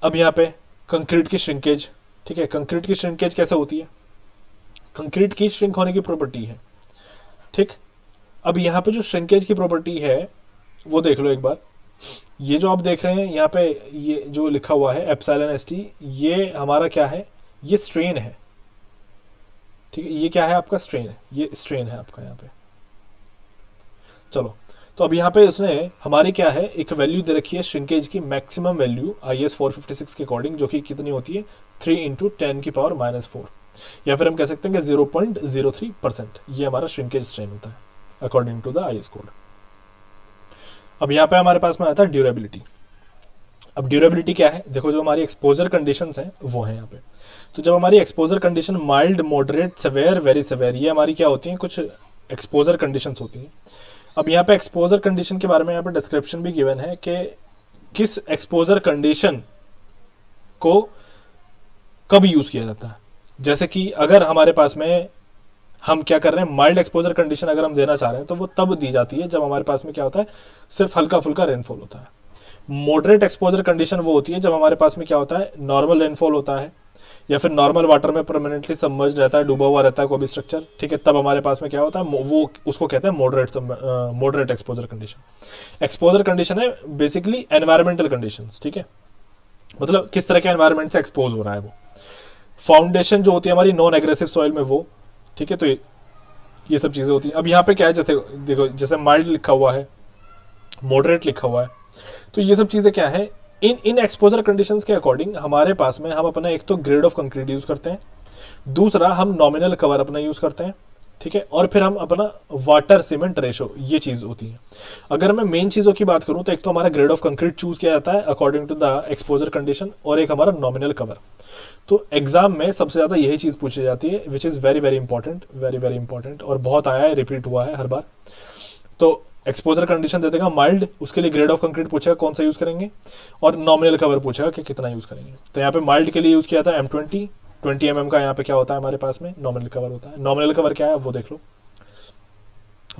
अब यहाँ पे कंक्रीट की श्रिंकेज, ठीक है, कंक्रीट की श्रिंकेज कैसे होती है, कंक्रीट की श्रिंक होने की प्रॉपर्टी है, ठीक। अब यहाँ पे जो श्रिंकेज की प्रॉपर्टी है वो देख लो एक बार। ये जो आप देख रहे हैं यहाँ पे, ये जो लिखा हुआ है एप्सिलॉन एस टी, ये हमारा क्या है, ये स्ट्रेन है, ठीक है, ये क्या है आपका स्ट्रेन है, ये स्ट्रेन है आपका यहाँ पे। चलो, तो अब यहाँ पे उसने हमारी क्या है, एक वैल्यू दे रखी है श्रिंकेज की, मैक्सिमम वैल्यू आई एस 456 के अकॉर्डिंग, जो कि कितनी होती है 3 × 10⁻⁻⁴, या फिर हम कह सकते हैं कि 0.03%, ये हमारा श्रिंकेज स्ट्रेन होता है according to the I S code. अब यहाँ पे हमारे पास में आता है ड्यूरेबिलिटी। अब ड्यूरेबिलिटी क्या है, देखो जो हमारी एक्सपोजर कंडीशंस हैं वो है यहाँ पे। तो जब हमारी exposure condition mild, moderate, severe, very severe, ये हमारी क्या होती हैं, कुछ एक्सपोजर कंडीशंस होती हैं। अब यहाँ पे एक्सपोजर कंडीशन के बारे में यहाँ पे डिस्क्रिप्शन भी गिवन है कि किस एक्सपोजर कंडीशन को कब यूज किया जाता है। जैसे कि अगर हमारे पास में हम क्या कर रहे हैं, माइल्ड एक्सपोजर कंडीशन अगर हम देना चाह रहे हैं तो वो तब दी जाती है जब हमारे पास में क्या होता है, सिर्फ हल्का फुल्का रेनफॉल होता है। मॉडरेट एक्सपोजर कंडीशन वो होती है जब हमारे पास में क्या होता है, नॉर्मल रेनफॉल होता है, या फिर नॉर्मल वाटर में परमानेंटली सबमर्ज रहता है, डूबा हुआ रहता है कोई भी स्ट्रक्चर, ठीक है, तब हमारे पास में क्या होता है, वो उसको कहते हैं moderate exposure condition. Exposure condition है बेसिकली एनवायरमेंटल कंडीशंस, ठीक है, मतलब किस तरह के एनवायरमेंट से एक्सपोज हो रहा है वो। फाउंडेशन जो होती है हमारी नॉन एग्रेसिव सॉइल में वो, ठीक है, तो ये सब चीजें होती है। अब यहाँ पे क्या है, जैसे देखो जैसे माइल्ड लिखा हुआ है, मॉडरेट लिखा हुआ है, तो ये सब चीजें क्या है, इन इन एक्सपोजर कंडीशंस के अकॉर्डिंग हमारे पास में हम अपना एक तो ग्रेड ऑफ कंक्रीट यूज करते हैं, दूसरा हम नॉमिनल कवर अपना यूज करते हैं, ठीक है, और फिर हम अपना वाटर सीमेंट रेशो, ये चीज होती है। अगर मैं मेन चीजों की बात करूं तो एक तो हमारा ग्रेड ऑफ कंक्रीट चूज किया जाता है according to the exposure condition, और एक हमारा नॉमिनल कवर। तो एग्जाम में सबसे ज्यादा यही चीज पूछी जाती है, which is very very important, very very important, और बहुत आया है, रिपीट हुआ है हर बार। तो एक्सपोजर कंडीशन दे देगा माइल्ड, उसके लिए ग्रेड ऑफ कंक्रीट पूछेगा कौन सा यूज करेंगे, और नॉमिनल कवर पूछेगा कि कितना यूज करेंगे। तो यहाँ पे माइल्ड के लिए यूज किया था M20, 20 mm का यहाँ पे क्या होता है हमारे पास में नॉमिनल कवर होता है। नॉमिनल कवर क्या है वो देख लो।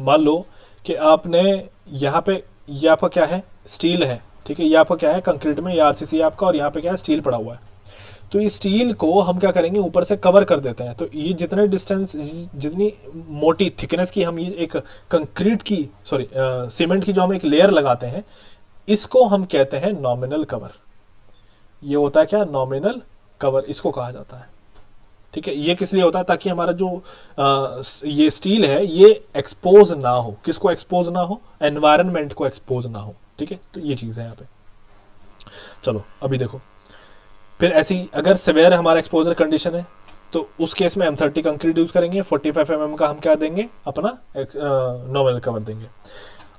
मान लो कि आपने यहाँ पे, ये आपका क्या है, स्टील है, ठीक है, ये आपका क्या है कंक्रीट में, ये आरसीसी है आपका, और यहाँ पे क्या है स्टील पड़ा हुआ है। तो इस स्टील को हम क्या करेंगे, ऊपर से कवर कर देते हैं। तो ये जितने डिस्टेंस, जितनी मोटी थिकनेस की हम ये एक कंक्रीट की, सॉरी सीमेंट की जो हम एक लेयर लगाते हैं, इसको हम कहते हैं नॉमिनल कवर। ये होता है क्या, नॉमिनल कवर इसको कहा जाता है, ठीक है। ये किस लिए होता है, ताकि हमारा जो ये स्टील है ये एक्सपोज ना हो, किसको एक्सपोज ना हो, एनवायरनमेंट को एक्सपोज ना हो, ठीक है। तो ये चीज है यहाँ पे। चलो अभी देखो, फिर ऐसी अगर सिवियर हमारा एक्सपोजर कंडीशन है तो उस केस में M30 कंक्रीट यूज करेंगे, 45 mm का हम क्या देंगे, अपना नॉमिनल कवर देंगे।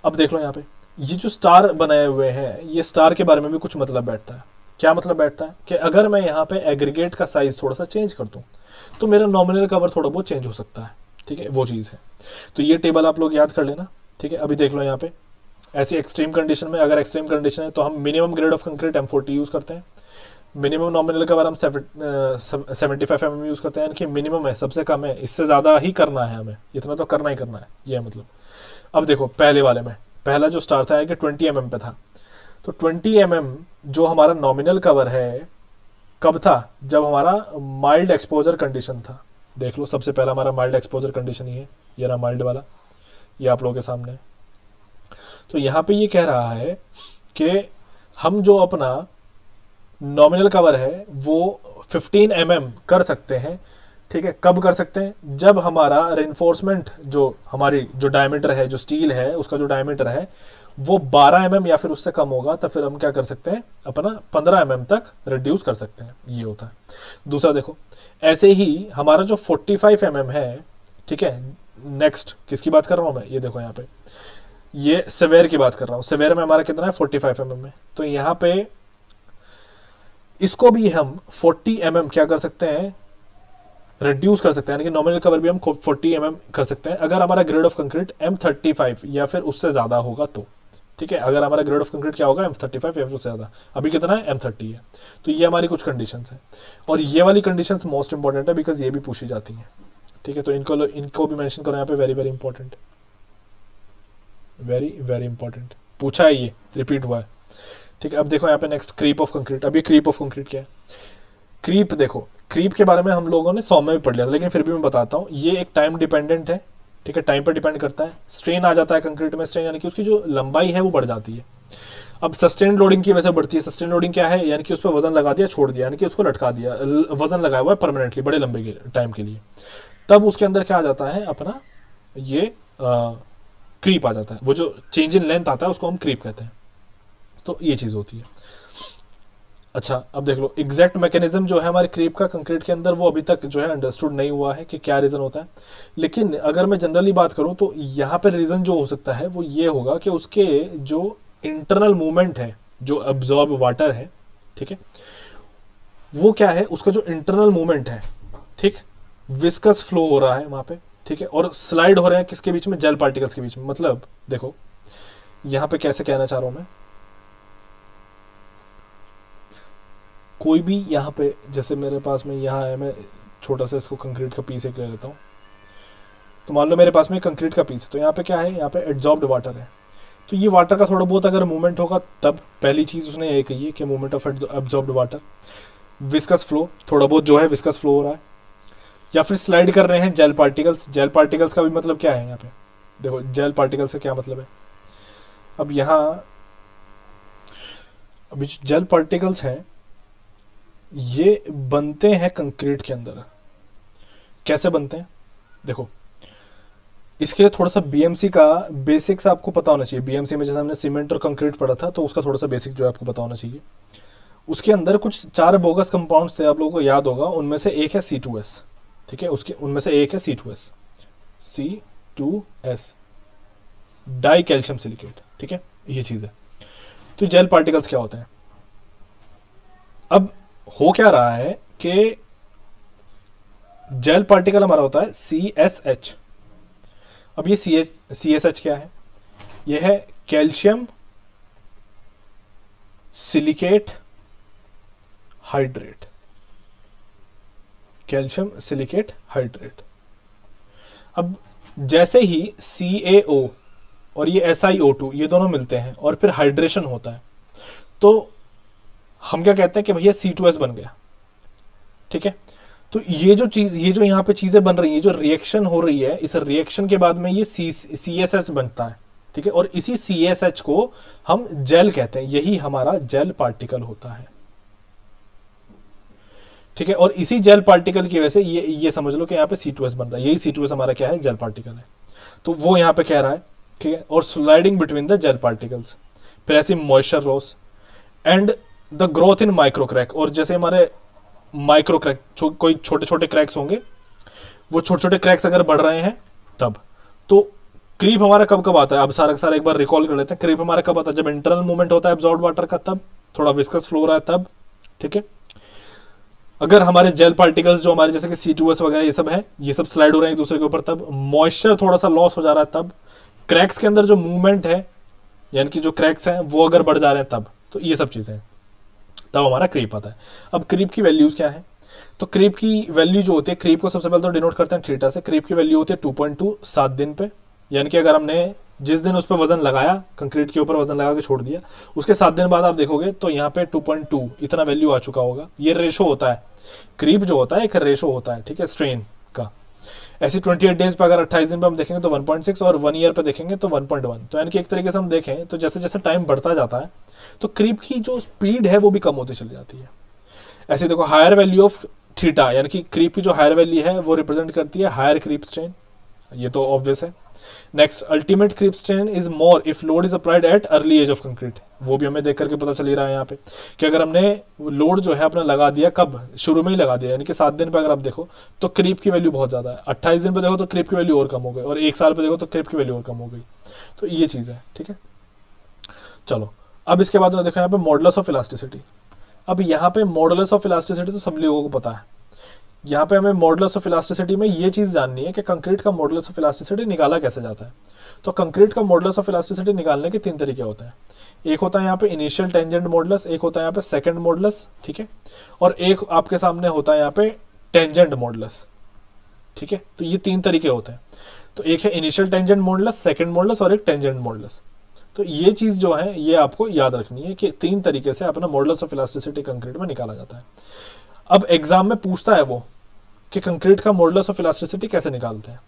अब देख लो यहाँ पे ये जो स्टार बनाए हुए हैं, ये स्टार के बारे में भी कुछ मतलब बैठता है। क्या मतलब बैठता है कि अगर मैं यहाँ पे एग्रीगेट का साइज थोड़ा सा चेंज कर दूं तो मेरा नॉमिनल कवर थोड़ा बहुत चेंज हो सकता है, ठीक है, वो चीज़ है। तो ये टेबल आप लोग याद कर लेना, ठीक है। अभी देख लो यहाँ पे ऐसी एक्सट्रीम कंडीशन में, अगर एक्सट्रीम कंडीशन है तो हम minimum grade of concrete M40 use करते हैं, मिनिमम नॉमिनल कवर हम 75 mm यूज करते हैं, यानी कि मिनिमम है, सबसे कम है, इससे ज़्यादा ही करना है हमें, इतना तो करना ही करना है, ये मतलब। अब देखो पहले वाले में, पहला जो स्टार था कि 20 mm पे था, तो 20 mm जो हमारा नॉमिनल कवर है कब था, जब हमारा माइल्ड एक्सपोजर कंडीशन था। देख लो सबसे पहला हमारा माइल्ड एक्सपोजर कंडीशन ही है, ये रहा माइल्ड वाला, ये आप लोगों के सामने। तो यहाँ पे ये कह रहा है कि हम जो अपना नॉमिनल कवर है वो 15 mm कर सकते हैं, ठीक है। कब कर सकते हैं, जब हमारा रेनफोर्समेंट, जो हमारी जो डायमीटर है, जो स्टील है उसका जो डायमीटर है वो 12 mm या फिर उससे कम होगा, तो फिर हम क्या कर सकते हैं, अपना 15 mm तक रिड्यूस कर सकते हैं, ये होता है। दूसरा देखो, ऐसे ही हमारा जो 45 mm है, ठीक है, नेक्स्ट किसकी बात कर रहा हूं मैं, ये देखो यहाँ पे, ये सेवेयर की बात कर रहा हूँ। सेवेयर में हमारा कितना है 45 mm में, तो यहाँ पे इसको भी हम 40 mm क्या कर सकते हैं, रिड्यूस कर सकते हैं, यानी कि नॉमिनल कवर भी हम 40 mm कर सकते हैं अगर हमारा ग्रेड ऑफ कंक्रीट M35 या फिर उससे ज्यादा होगा तो, ठीक है। अगर हमारा ग्रेड ऑफ कंक्रीट क्या होगा, M35 या फिर उससे ज्यादा, अभी कितना है M30 है। तो ये हमारी कुछ कंडीशंस हैं, और ये वाली कंडीशंस मोस्ट इंपॉर्टेंट है बिकॉज ये भी पूछी जाती हैं, ठीक है। तो इनको भी मेंशन करो यहाँ पे, very very important, very very important, पूछा है, ये रिपीट हुआ है। ठीक है, अब देखो यहाँ पे नेक्स्ट क्रीप ऑफ कंक्रीट। अब ये क्रीप ऑफ कंक्रीट क्या है? क्रीप देखो, क्रीप के बारे में हम लोगों ने 100 में भी पढ़ लिया था, लेकिन फिर भी मैं बताता हूँ। ये एक टाइम डिपेंडेंट है, ठीक है, टाइम पर डिपेंड करता है। स्ट्रेन आ जाता है कंक्रीट में, स्ट्रेन यानी कि उसकी जो लंबाई है वो बढ़ जाती है। अब सस्टेन लोडिंग की वजह से बढ़ती है। सस्टेन लोडिंग क्या है? यानी कि उस पर वजन लगा दिया, छोड़ दिया, यानी कि उसको लटका दिया, वजन लगाया हुआ है परमानेंटली बड़े लंबे के टाइम के लिए। तब उसके अंदर क्या आ जाता है अपना, ये क्रीप आ जाता है। वो जो चेंज इन लेंथ आता है उसको हम क्रीप कहते हैं। तो ये चीज़ होती है। अच्छा, अब देख लो एग्जैक्ट मैकेनिज्म जो है हमारे क्रीप का कंक्रीट के अंदर, वो अभी तक जो है अंडरस्टूड नहीं हुआ है कि क्या रीज़न होता है। लेकिन अगर मैं जनरली बात करूं तो यहाँ पर रीज़न जो हो सकता है वो ये होगा कि उसके जो इंटरनल मूवमेंट है, जो एब्जॉर्ब वाटर है, ठीक है, वो क्या है, उसका जो इंटरनल मूवमेंट है, ठीक, विस्कस फ्लो हो रहा है वहां पे, ठीक है, और स्लाइड हो रहे हैं किसके बीच में? जेल पार्टिकल्स के बीच में। मतलब देखो यहां पे कैसे कहना चाह रहा हूं मैं, कोई भी यहाँ पे, जैसे मेरे पास में यहाँ है, मैं छोटा सा इसको कंक्रीट का पीस एक ले लेता हूँ। तो मान लो मेरे पास में कंक्रीट का पीस है, तो यहाँ पे क्या है, यहाँ पे एड्जॉर्ब्ड वाटर है। तो ये वाटर का थोड़ा बहुत अगर मूवमेंट होगा, तब पहली चीज़ उसने ये कही है कि movement of absorbed water. Viscous flow, थोड़ा बहुत जो है विस्कस फ्लो हो रहा है, या फिर स्लाइड कर रहे हैं जेल पार्टिकल्स। जेल पार्टिकल्स का भी मतलब क्या है यहाँ पे? देखो जेल पार्टिकल्स का क्या मतलब है। अब यहाँ अभी जो जेल पार्टिकल्स हैं ये बनते हैं कंक्रीट के अंदर। कैसे बनते हैं? देखो इसके लिए थोड़ा सा बीएमसी का बेसिक्स आपको पता होना चाहिए। बीएमसी में जैसे हमने सीमेंट और कंक्रीट पढ़ा था, तो उसका थोड़ा सा बेसिक जो है आपको पता होना चाहिए। उसके अंदर कुछ 4 बोगस कंपाउंड्स थे, आप लोगों को याद होगा। उनमें से एक है C2S, ठीक है, उसके उनमें से एक है C2S, C2S die calcium silicate, ठीक है, ये चीज़ है। तो जेल पार्टिकल्स क्या होते हैं? अब हो क्या रहा है कि जेल पार्टिकल हमारा होता है CSH। अब ये CSH क्या है? यह है calcium silicate hydrate. Calcium silicate hydrate. अब जैसे ही CaO और ये SiO2 ये दोनों मिलते हैं और फिर हाइड्रेशन होता है, तो हम क्या कहते हैं कि भैया C2S बन गया, ठीक है। तो ये जो चीज, ये जो यहाँ पे चीजें बन रही है, जो रिएक्शन हो रही है, इस रिएक्शन के बाद में ये CSH बनता है, ठीक है, और इसी CSH को हम जेल कहते हैं। यही हमारा जेल पार्टिकल होता है, ठीक है। और इसी जेल पार्टिकल की वजह से ये समझ लो कि यहाँ पे C2S बन रहा है। यही C2S हमारा क्या है? जेल पार्टिकल है। तो वो यहाँ पे कह रहा है, ठीक है, और sliding between the gel particles, फिर ऐसी moisture loss and the growth in micro crack. और जैसे हमारे माइक्रो क्रैक, कोई छोटे छोटे क्रैक्स होंगे, वो छोटे छोटे क्रैक्स अगर बढ़ रहे हैं तब। तो क्रीप हमारा कब कब आता है? अब सारा सारा एक बार रिकॉल कर लेते हैं। क्रीप हमारा कब आता है? जब इंटरनल मूवमेंट होता है एब्जॉर्ब वाटर का, तब थोड़ा विस्कस फ्लो हो रहा है तब, ठीक है। अगर हमारे जेल पार्टिकल्स जो हमारे जैसे कि C2S वगैरह ये सब है, ये सब स्लाइड हो रहे हैं एक दूसरे के ऊपर, तब मॉइस्चर थोड़ा सा लॉस हो जा रहा है तब, क्रैक्स के अंदर जो मूवमेंट है यानी कि जो क्रैक्स हैं वो अगर बढ़ जा रहे हैं तब, तो ये सब चीजें, तब हमारा क्रीप आता है। अब क्रीप की वैल्यूज क्या है? तो क्रीप की वैल्यू जो होती है, क्रीप को सबसे पहले तो डिनोट करते हैं थीटा से। क्रीप की वैल्यू होती है 2.2 7 दिन पे, यानी कि अगर हमने जिस दिन उस पर वजन लगाया, कंक्रीट के ऊपर वजन लगा के छोड़ दिया, उसके 7 दिन बाद आप देखोगे तो यहाँ पे 2.2 इतना वैल्यू आ चुका होगा। ये रेशो होता है, क्रीप जो होता है एक रेशो होता है, ठीक है, स्ट्रेन का। ऐसी 28 डेज पे अगर 28 दिन पे हम देखेंगे तो 1.6, और 1 ईयर पे देखेंगे तो 1.1। तो यानी कि एक तरीके से हम देखें तो जैसे जैसे टाइम बढ़ता जाता है तो क्रीप की जो स्पीड है वो भी कम होती चली जाती है। ऐसे देखो हायर वैल्यू ऑफ थीटा, यानी कि क्रीप की जो हायर वैल्यू है वो रिप्रेजेंट करती है हायर क्रीप स्ट्रेन, ये तो ऑब्वियस है। Next, ultimate creep strain is more if load is applied at early age of concrete. वो भी हमें देख करके पता चल ही रहा है यहाँ पे कि अगर हमने लोड जो है अपना लगा दिया, कब? शुरू में ही लगा दिया, यानी कि 7 दिन पे अगर आप देखो तो क्रीप की वैल्यू बहुत ज्यादा है। 28 दिन पे देखो तो क्रीप की वैल्यू और कम हो गई, और 1 साल पे देखो तो क्रीप की वैल्यू और कम हो गई। तो ये चीज है, ठीक है। चलो अब इसके बाद देखो यहाँ पे मॉडुलस ऑफ इलास्टिसिटी। अब यहाँ पे मॉडुलस ऑफ इलास्टिसिटी तो सब लोगों को पता है। यहाँ पे हमें मॉडुलस ऑफ इलास्टिसिटी में ये चीज जाननी है कि कंक्रीट का मॉडुलस ऑफ इलास्टिसिटी निकाला कैसे जाता है। तो कंक्रीट का मॉडुलस ऑफ इलास्टिसिटी निकालने के 3 तरीके होते हैं। एक होता है यहाँ पे इनिशियल टेंजेंट मॉडुलस, एक होता है यहाँ पे सेकंड मॉडुलस, ठीक है, और एक आपके सामने होता है यहाँ पे टेंजेंट मॉडुलस, ठीक है। तो ये 3 तरीके होते हैं। तो एक है initial tangent modulus, second modulus और एक टेंजेंट मॉडुलस। तो ये चीज़ जो है ये आपको याद रखनी है कि 3 तरीके से अपना मॉडुलस ऑफ इलास्टिसिटी कंक्रीट में निकाला जाता है। अब एग्जाम में पूछता है वो कि कंक्रीट का मॉडुलस ऑफ इलास्टिसिटी कैसे निकालते हैं।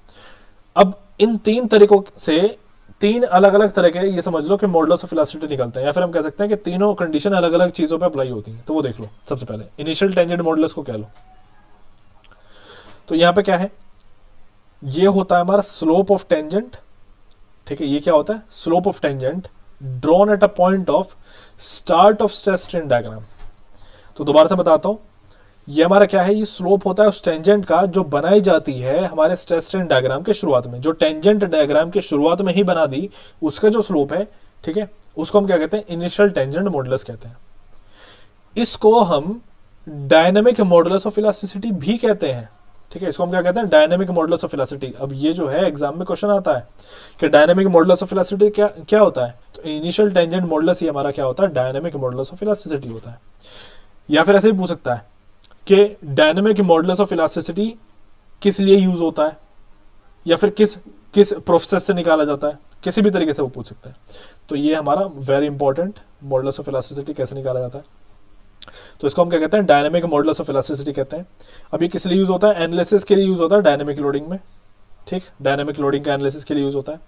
अब इन 3 तरीकों से 3 अलग अलग तरह के ये समझ लो कि मॉडुलस ऑफ इलास्टिसिटी निकलते हैं, या फिर हम कह सकते हैं कि तीनों कंडीशन अलग अलग चीज़ों पे अप्लाई होती हैं। तो वो देख लो, सबसे पहले इनिशियल टेंजेंट मॉडुलस को कह लो। तो यहाँ पे क्या है, ये होता है हमारा स्लोप ऑफ टेंजेंट, ठीक है। ये क्या होता है, slope of tangent drawn at a point of start of stress strain diagram. तो दोबारा से बताता हूं, ये हमारा क्या है, ये स्लोप होता है उस टेंजेंट का जो बनाई जाती है हमारे स्ट्रेस स्ट्रेन डायग्राम के शुरुआत में, जो टेंजेंट डायग्राम के शुरुआत में ही बना दी, उसका जो स्लोप है, ठीक है, उसको हम क्या कहते हैं, इनिशियल टेंजेंट मॉडुलस कहते हैं। इसको हम डायनेमिक मॉडुलस ऑफ इलास्टिसिटी भी कहते हैं, ठीक है। इसको हम क्या कहते हैं, डायनेमिक मॉडुलस ऑफ इलास्टिसिटी। अब ये जो है एग्जाम में क्वेश्चन आता है कि डायनेमिक मॉडुलस ऑफ इलास्टिसिटी क्या क्या होता है, तो इनिशियल टेंजेंट मॉडुलस ही हमारा क्या होता है, डायनेमिक मॉडुलस ऑफ इलास्टिसिटी होता है। या फिर ऐसे भी पूछ सकता है कि डायनेमिक मॉडुलस ऑफ इलास्टिसिटी किस लिए यूज होता है, या फिर किस किस प्रोसेस से निकाला जाता है, किसी भी तरीके से वो पूछ सकता है। तो ये हमारा very important, modulus of elasticity कैसे निकाला जाता है, तो इसको हम क्या कहते हैं, डायनेमिक मॉडुलस ऑफ इलास्टिसिटी कहते हैं। अब ये किस लिए यूज होता है, एनालिसिस के लिए यूज होता है, डायनेमिक लोडिंग में, ठीक, डायनेमिक लोडिंग का एनालिसिस के लिए यूज होता है।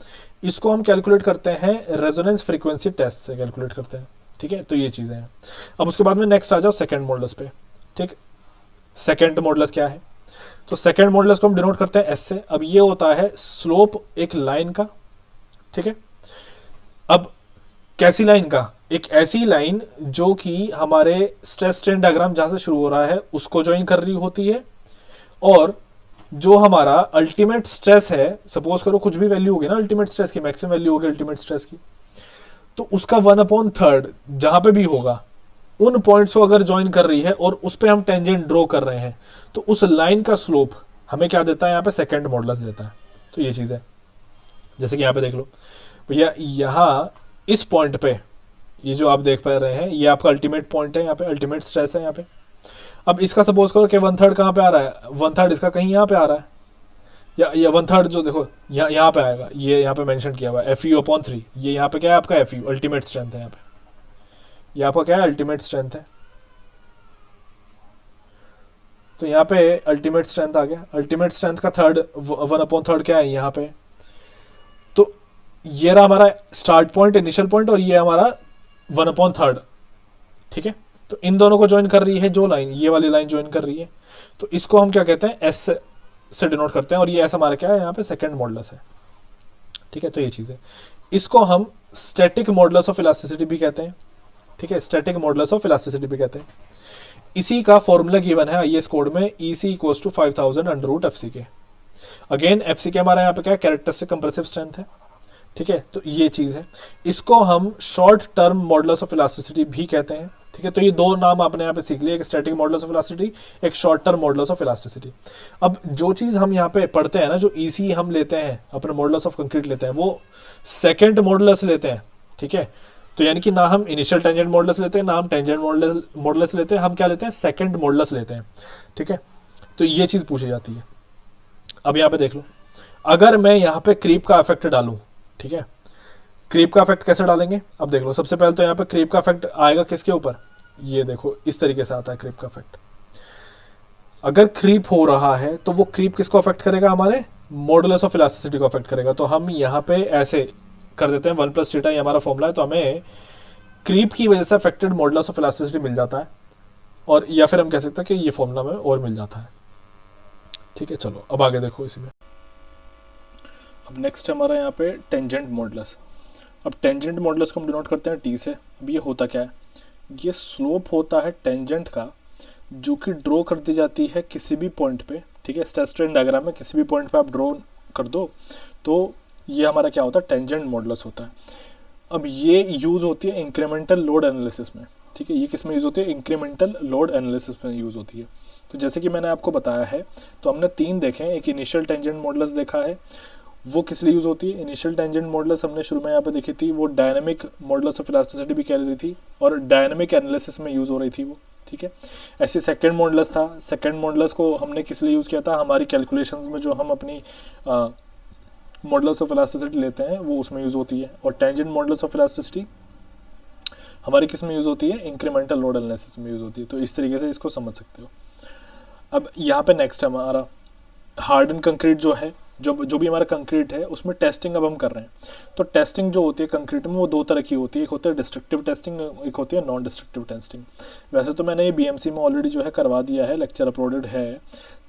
इसको हम कैलकुलेट करते हैं रेजोनेंस फ्रीक्वेंसी टेस्ट से कैलकुलेट करते हैं, ठीक है। तो ये चीजें हैं। अब उसके बाद में नेक्स्ट आ जाओ सेकंड मॉडुलस पे, ठीक। सेकंड मॉडुलस क्या है, तो सेकंड मॉडुलस को हम डिनोट करते हैं एस से। अब ये होता है स्लोप एक लाइन का, ठीक है। अब कैसी लाइन का, एक ऐसी लाइन जो कि हमारे स्ट्रेस स्ट्रेन डायग्राम जहां से शुरू हो रहा है उसको ज्वाइन कर रही होती है, और जो हमारा अल्टीमेट स्ट्रेस है, सपोज करो कुछ भी वैल्यू होगी ना अल्टीमेट स्ट्रेस की, मैक्सिमम वैल्यू होगी अल्टीमेट स्ट्रेस की, तो उसका 1/3 जहां पे भी होगा उन पॉइंट्स को अगर ज्वाइन कर रही है और उस पर हम टेंजेंट ड्रॉ कर रहे हैं, तो उस लाइन का स्लोप हमें क्या देता है, यहाँ पे सेकंड मॉडुलस देता है। तो ये चीज है, जैसे कि यहाँ पे देख लो भैया, यहाँ इस पॉइंट पे ये जो आप देख पा रहे हैं, ये आपका अल्टीमेट पॉइंट है, यहाँ पे अल्टीमेट स्ट्रेस है यहाँ पे। अब इसका सपोज करो कि 1/3 कहाँ पे आ रहा है, 1/3 इसका कहीं यहाँ पे आ रहा है, या 1/3 जो देखो यहाँ पे आएगा, ये यहाँ पे मेंशन किया हुआ है FU/3, ये यहाँ पे क्या है आपका FU अल्टीमेट स्ट्रेंथ है, यहाँ पे ये आपका क्या है, अल्टीमेट स्ट्रेंथ है। तो यहाँ पे अल्टीमेट स्ट्रेंथ आ गया, अल्टीमेट स्ट्रेंथ का 1/3 क्या है यहाँ पे, तो ये रहा हमारा स्टार्ट पॉइंट, इनिशियल पॉइंट, और ये हमारा 1/3, ठीक है। तो इन दोनों को ज्वाइन कर रही है जो लाइन, ये वाली लाइन ज्वाइन कर रही है, तो इसको हम क्या कहते हैं, एस से डिनोट करते हैं, और ये एस हमारा क्या है, यहाँ पे सेकंड मॉडुलस है, ठीक है। तो ये चीज है, इसको हम स्टैटिक मॉडुलस ऑफ इलास्टिसिटी भी कहते हैं, ठीक है, स्टैटिक मॉडुलस ऑफ इलास्टिसिटी भी कहते हैं। इसी का फॉर्मूला गिवन है आईएएस कोड में, EC = 5000 √FC। अगेन FC हमारा यहाँ पे क्या है, कैरेक्टरिस्टिक कंप्रेसिव स्ट्रेंथ है, ठीक है। तो ये चीज है, इसको हम short term modulus of elasticity भी कहते हैं, ठीक है। तो ये दो नाम आपने यहाँ पे सीख लिए, एक स्टैटिक मॉडुलस ऑफ इलास्टिसिटी, एक short term modulus of elasticity. अब जो चीज हम यहाँ पे पढ़ते हैं ना, जो EC हम लेते हैं अपने मॉडुलस ऑफ कंक्रीट लेते हैं, वो सेकेंड मॉडुलस लेते हैं, ठीक है। तो यानी कि ना हम इनिशियल टेंजेंट मॉडुलस लेते हैं, ना हम टेंजेंट मॉडुलस लेते हैं, हम क्या लेते हैं, सेकंड मॉडुलस लेते हैं, ठीक है। तो ये चीज पूछी जाती है। अब यहाँ पे देख लो, अगर मैं यहाँ पे क्रीप का इफेक्ट डालूं, ठीक है, क्रीप का इफेक्ट कैसे डालेंगे, अब देख लो, सबसे पहले तो यहाँ पे क्रीप का इफेक्ट आएगा किसके ऊपर, ये देखो इस तरीके से आता है क्रीप का इफेक्ट। अगर क्रीप हो रहा है तो वो क्रीप किसको अफेक्ट करेगा, हमारे मॉडुलस ऑफ इलास्टिसिटी को अफेक्ट करेगा। तो हम यहाँ पे ऐसे कर देते हैं 1 + θ, ये हमारा फॉर्मूला है, तो हमें क्रीप की वजह से अफेक्टेड मॉडुलस ऑफ इलास्टिसिटी मिल जाता है, और या फिर हम कह सकते हैं कि ये फॉर्मूला में और मिल जाता है, ठीक है। चलो अब आगे देखो इसी में। अब नेक्स्ट हमारा यहाँ पे टेंजेंट मॉडुलस। अब टेंजेंट मॉडुलस को हम डिनोट करते हैं T से। अब ये होता क्या है, ये स्लोप होता है टेंजेंट का जो कि ड्रॉ कर दी जाती है किसी भी पॉइंट पे, ठीक है। स्ट्रेस स्ट्रेन डायग्राम में किसी भी पॉइंट पे आप ड्रॉ कर दो, तो ये हमारा क्या होता है, टेंजेंट मॉडुलस होता है। अब ये यूज़ होती है इंक्रीमेंटल लोड एनालिसिस में, ठीक है। ये किस में यूज़ होती है, इंक्रीमेंटल लोड एनालिसिस में यूज़ होती है। तो जैसे कि मैंने आपको बताया है, तो हमने 3 देखे हैं, एक इनिशियल टेंजेंट मॉडुलस देखा है, वो किस लिए यूज़ होती है, इनिशियल टेंजेंट मॉडुलस हमने शुरू में यहाँ पे देखी थी, वो डायनेमिक मॉडुलस ऑफ इलास्टिसिटी भी कह रही थी, और डायनेमिक एनालिसिस में यूज़ हो रही थी वो, ठीक है। ऐसे सेकंड मॉडुलस था, सेकंड मॉडुलस को हमने किस लिए यूज़ किया था, हमारी कैलकुलेशंस में जो हम अपनी मॉडुलस ऑफ इलास्टिसिटी लेते हैं वो उसमें यूज़ होती है, और टेंजेंट मॉडुलस ऑफ इलास्टिसिटी हमारी किस में यूज़ होती है, इंक्रीमेंटल लोड एनालिसिस में यूज़ होती है। तो इस तरीके से इसको समझ सकते हो। अब यहाँ पे नेक्स्ट है हमारा हार्डन कंक्रीट जो है, जो भी हमारा कंक्रीट है उसमें टेस्टिंग अब हम कर रहे हैं। तो टेस्टिंग जो होती है कंक्रीट में वो दो तरह की होती है, एक होता है डिस्ट्रक्टिव टेस्टिंग, एक होती है नॉन डिस्ट्रक्टिव टेस्टिंग। वैसे तो मैंने ये बीएमसी में ऑलरेडी जो है करवा दिया है, लेक्चर अपलोडेड है,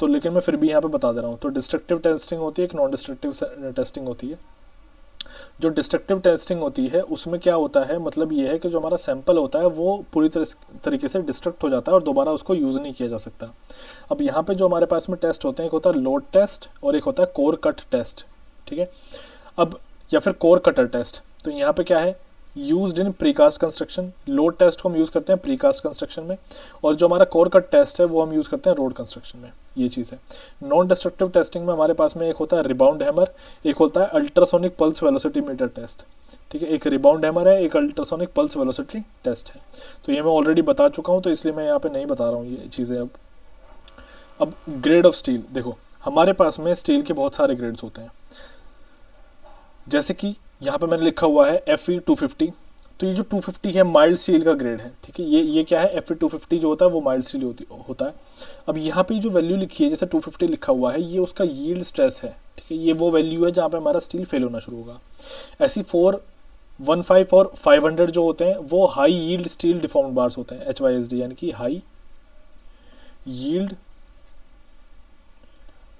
तो लेकिन मैं फिर भी यहाँ पे बता दे रहा हूँ। तो डिस्ट्रक्टिव टेस्टिंग होती है, एक नॉन डिस्ट्रक्टिव टेस्टिंग होती है। जो डिस्ट्रक्टिव टेस्टिंग होती है उसमें क्या होता है, मतलब ये है कि जो हमारा सैंपल होता है वो पूरी तरीके से डिस्ट्रक्ट हो जाता है और दोबारा उसको यूज़ नहीं किया जा सकता। अब यहाँ पे जो हमारे पास में टेस्ट होते हैं, एक होता है लोड टेस्ट और एक होता है कोर कट टेस्ट, ठीक है। अब या फिर कोर कटर टेस्ट, तो यहाँ पे क्या है, used in precast construction. Load test को हम यूज़ करते हैं प्रीकास्ट कंस्ट्रक्शन में, और जो हमारा कोर कट टेस्ट है वो हम यूज़ करते हैं रोड कंस्ट्रक्शन में। ये चीज़ है। नॉन डिस्ट्रक्टिव टेस्टिंग में हमारे पास में एक होता है रिबाउंड हैमर, एक होता है ultrasonic pulse velocity meter test, ठीक है। एक रिबाउंड हैमर है, एक अल्ट्रासोनिक पल्स वेलोसिटी टेस्ट है। तो ये मैं ऑलरेडी बता चुका हूँ, तो इसलिए मैं यहाँ पे नहीं बता रहा हूँ ये चीज़ें। अब ग्रेड ऑफ स्टील, देखो हमारे पास में स्टील के बहुत सारे ग्रेड्स होते हैं, जैसे कि यहाँ पे मैंने लिखा हुआ है Fe250। तो ये जो 250 है माइल्ड स्टील का ग्रेड है, ठीक है। ये क्या है, Fe250 जो होता है वो माइल्ड स्टील होता है। अब यहाँ पे जो वैल्यू लिखी है, जैसे 250 लिखा हुआ है, ये उसका यील्ड स्ट्रेस है, ठीक है। ये वो वैल्यू है जहाँ पे हमारा स्टील फेल होना शुरू होगा। ऐसी 415 और 500 जो होते हैं वो high yield steel deformed bars होते हैं, HYSD, यानी कि high yield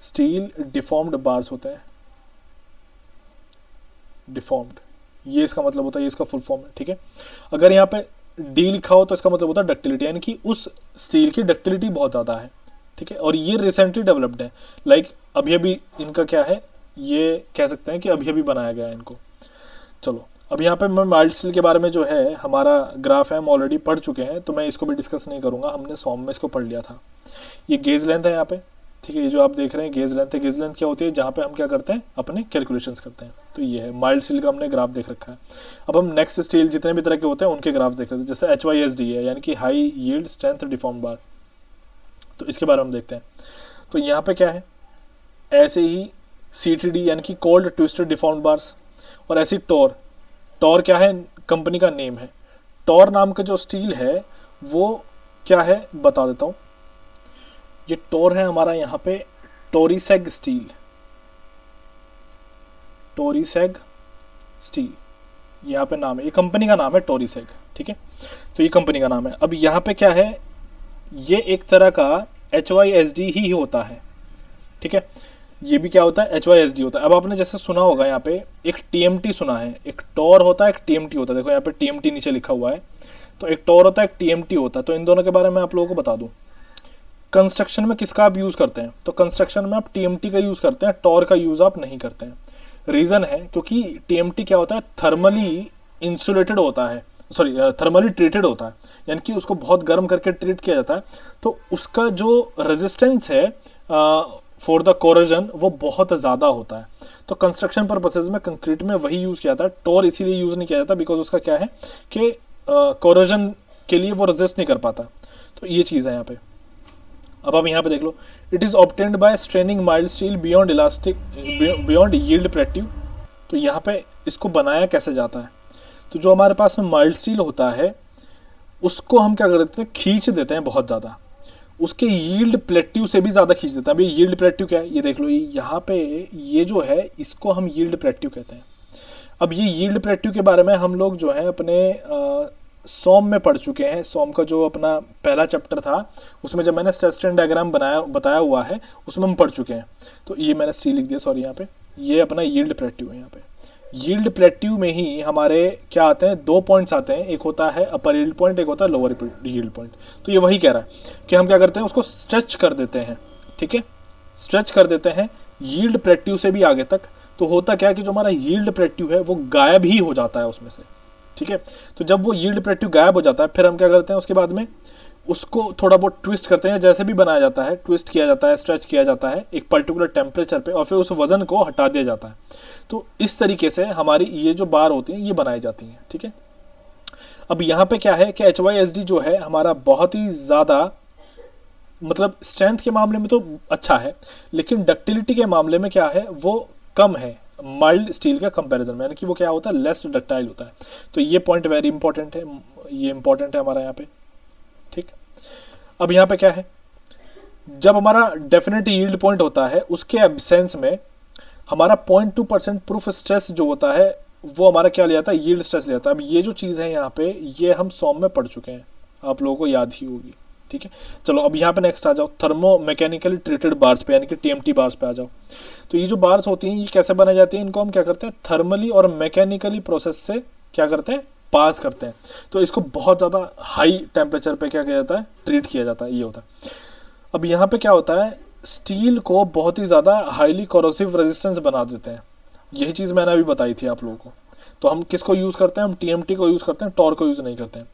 steel deformed bars होते हैं। डिफॉर्म्ड, ये इसका मतलब होता है, ये इसका फुल फॉर्म है, ठीक है। अगर यहाँ पे डी लिखा हो तो इसका मतलब होता है डक्टिलिटी, यानी कि उस स्टील की डक्टिलिटी बहुत ज़्यादा है, ठीक है। और ये रिसेंटली डेवलप्ड है, लाइक अभी अभी इनका क्या है, ये कह सकते हैं कि अभी अभी बनाया गया है इनको। चलो अब यहाँ पे मैं माइल्ड स्टील के बारे में जो है हमारा ग्राफ है हम ऑलरेडी पढ़ चुके हैं, तो मैं इसको भी डिस्कस नहीं करूँगा, हमने सॉम में इसको पढ़ लिया था। ये गेज लेंथ है यहाँ पे, ठीक है। ये जो आप देख रहे हैं गेज लेंथ है। गेज लेंथ क्या होती है, जहाँ पे हम क्या करते हैं, अपने कैलकुलेशंस करते हैं। तो ये है माइल्ड स्टील का हमने ग्राफ देख रखा है। अब हम नेक्स्ट स्टील जितने भी तरह के होते हैं उनके ग्राफ देख रहे हैं, जैसे HYSD है, यानी कि हाई यील्ड स्ट्रेंथ डिफॉर्म बार। तो इसके बारे में हम देखते हैं। तो यहाँ पे क्या है, ऐसे ही CTD यानी कि कोल्ड ट्विस्टेड डिफॉर्म बार्स, और ऐसी टॉर क्या है, कंपनी का नेम है। टॉर नाम का जो स्टील है वो क्या है बता देता हूँ। ये टोर है हमारा यहाँ पे टोरीसेग स्टील, टोरीसेग स्टील यहाँ पे नाम है, ये कंपनी का नाम है टोरीसेग, ठीक है। तो ये कंपनी का नाम है। अब यहाँ पे क्या है, ये एक तरह का HYSD ही होता है, ठीक है। ये भी क्या होता है, HYSD होता है। अब आपने जैसे सुना होगा यहाँ पे एक TMT सुना है, एक टोर होता है, एक TMT होता है। देखो यहाँ पे TMT नीचे लिखा हुआ है, तो एक टोर होता है, एक TMT होता है। तो इन दोनों के बारे में आप लोगों को बता दूं, कंस्ट्रक्शन में किसका आप यूज़ करते हैं, तो कंस्ट्रक्शन में आप TMT का यूज़ करते हैं, टॉर का यूज़ आप नहीं करते हैं। रीज़न है क्योंकि TMT क्या होता है, थर्मली इंसुलेटेड होता है, सॉरी थर्मली ट्रीटेड होता है, यानी कि उसको बहुत गर्म करके ट्रीट किया जाता है। तो उसका जो रेजिस्टेंस है फॉर द कोरोजन वो बहुत ज़्यादा होता है। तो कंस्ट्रक्शन पर्पसेज में कंक्रीट में वही यूज़ किया जाता है। टॉर इसीलिए यूज़ नहीं किया जाता बिकॉज उसका क्या है कि कोरोजन के लिए वो रेजिस्ट नहीं कर पाता। तो ये चीज़ है यहाँ पे। अब आप यहाँ पे देख लो, it is obtained by straining mild steel beyond elastic beyond yield plateau. तो यहाँ पे इसको बनाया कैसे जाता है, तो जो हमारे पास में माइल्ड स्टील होता है उसको हम क्या करते हैं, खींच देते हैं बहुत ज़्यादा, उसके यील्ड प्लेट्यू से भी ज़्यादा खींच देते हैं। अभी यील्ड प्लेट्यू क्या है, ये देख लो, यहाँ पे ये जो है इसको हम यील्ड प्लेट्यू कहते हैं। अब ये यील्ड प्लेट्यू के बारे में हम लोग जो है अपने सॉम में पढ़ चुके हैं। सॉम का जो अपना पहला चैप्टर था उसमें जब मैंने स्ट्रेस स्ट्रेन डायग्राम बताया हुआ है उसमें हम पढ़ चुके हैं। तो ये मैंने सी लिख दिया, सॉरी, यहाँ पे ये अपना यील्ड प्लेट्यू है। यहाँ पे यील्ड प्लेट्यू में ही हमारे क्या आते हैं, दो पॉइंट्स आते हैं, एक होता है अपर यील्ड पॉइंट, एक होता है लोअर यील्ड पॉइंट। तो ये वही कह रहा है कि हम क्या करते हैं, उसको स्ट्रेच कर देते हैं, ठीक है, स्ट्रेच कर देते हैं यील्ड प्लेट्यू से भी आगे तक। तो होता क्या है कि जो हमारा यील्ड प्लेट्यू है वो गायब ही हो जाता है उसमें से, ठीक है। तो जब वो यील्ड प्लेट्यू गायब हो जाता है फिर हम क्या करते हैं, उसके बाद में उसको थोड़ा बहुत ट्विस्ट करते हैं, जैसे भी बनाया जाता है, ट्विस्ट किया जाता है, स्ट्रेच किया जाता है एक पर्टिकुलर टेम्परेचर पे, और फिर उस वजन को हटा दिया जाता है। तो इस तरीके से हमारी ये जो बार होती हैं ये बनाई जाती हैं, ठीक है। अब यहाँ पे क्या है कि HYSD जो है हमारा बहुत ही ज़्यादा, मतलब स्ट्रेंथ के मामले में तो अच्छा है, लेकिन डक्टिलिटी के मामले में क्या है वो कम है, माइल्ड स्टील का कंपैरिजन में, यानी कि वो क्या होता है, लेस डक्टाइल होता है। तो ये पॉइंट वेरी इंपॉर्टेंट है, ये इंपॉर्टेंट है हमारा यहाँ पे, ठीक। अब यहाँ पे क्या है, जब हमारा डेफिनेट यील्ड पॉइंट होता है उसके एब्सेंस में हमारा 0.2% प्रूफ स्ट्रेस जो होता है वो हमारा क्या ले आता है, यील्ड स्ट्रेस ले आता है। अब ये जो चीज़ है यहाँ पे, ये हम सॉम में पढ़ चुके हैं, आप लोगों को याद ही होगी, ठीक है। चलो अब यहाँ पे नेक्स्ट आ जाओ, थर्मो मैकेनिकली ट्रीटेड बार्स पे, यानी कि टीएमटी बार्स पे आ जाओ। तो ये जो बार्स होती हैं ये कैसे बनाई जाती हैं, इनको हम क्या करते हैं, थर्मली और मैकेनिकली प्रोसेस से क्या करते हैं, पास करते हैं। तो इसको बहुत ज़्यादा हाई टेम्परेचर पे क्या किया जाता है, ट्रीट किया जाता है, ये होता है। अब यहाँ पे क्या होता है, स्टील को बहुत ही ज़्यादा हाईली कोरोसिव रेजिस्टेंस बना देते हैं। यही चीज़ मैंने अभी बताई थी आप लोगों को। तो हम किसको यूज़ करते हैं, हम टीएमटी को यूज़ करते हैं, टॉर्क को यूज़ नहीं करते हैं।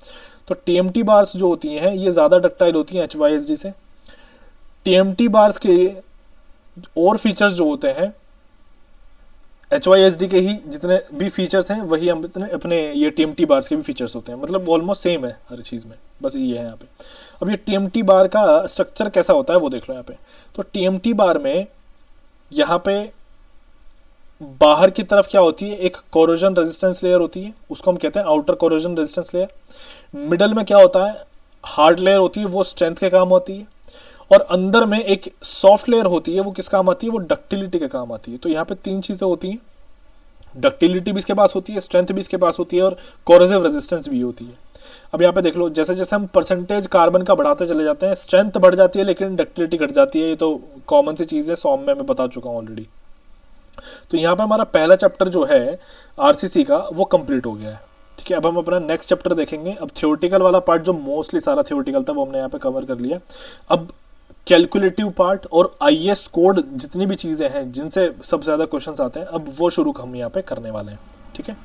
तो टीएमटी बार्स जो होती हैं ये ज़्यादा डक्टाइल होती हैं HYSD से। टीएमटी बार्स के और फीचर्स जो होते हैं HYSD के ही जितने भी फीचर्स हैं वही हम अपने ये टीएमटी बार्स के भी फीचर्स होते हैं, मतलब ऑलमोस्ट सेम है हर चीज़ में, बस ये है यहाँ पे। अब ये टीएमटी बार का स्ट्रक्चर कैसा होता है वो देख लो यहाँ पे। तो टीएमटी बार में यहाँ पे बाहर की तरफ क्या होती है, एक कोरोजन रेजिस्टेंस लेयर होती है, उसको हम कहते हैं outer corrosion resistance layer. Middle में क्या होता है, हार्ड लेयर होती है, वो स्ट्रेंथ के काम होती है। और अंदर में एक सॉफ्ट लेयर होती है, वो किस काम आती है, वो डक्टिलिटी के काम आती है। तो यहाँ पे तीन चीज़ें होती हैं, डक्टिलिटी भी इसके पास होती है, स्ट्रेंथ भी इसके पास होती है, और कोरोसिव रेजिस्टेंस भी होती है। अब यहाँ पे देख लो, जैसे जैसे हम परसेंटेज कार्बन का बढ़ाते चले जाते हैं, स्ट्रेंथ बढ़ जाती है लेकिन डक्टिलिटी घट जाती है। ये तो कॉमन सी चीज़ है, सॉम में मैं बता चुका हूँ ऑलरेडी। तो यहाँ पे हमारा पहला चैप्टर जो है आरसीसी का वो कंप्लीट हो गया है, ठीक है। अब हम अपना नेक्स्ट चैप्टर देखेंगे। अब थ्योरेटिकल वाला पार्ट जो मोस्टली सारा थ्योरेटिकल था वो हमने यहाँ पे कवर कर लिया। अब कैलकुलेटिव पार्ट और आईएएस कोड जितनी भी चीज़ें हैं जिनसे सबसे ज़्यादा क्वेश्चंस आते हैं, अब वो शुरू हम यहाँ पे करने वाले हैं, ठीक है।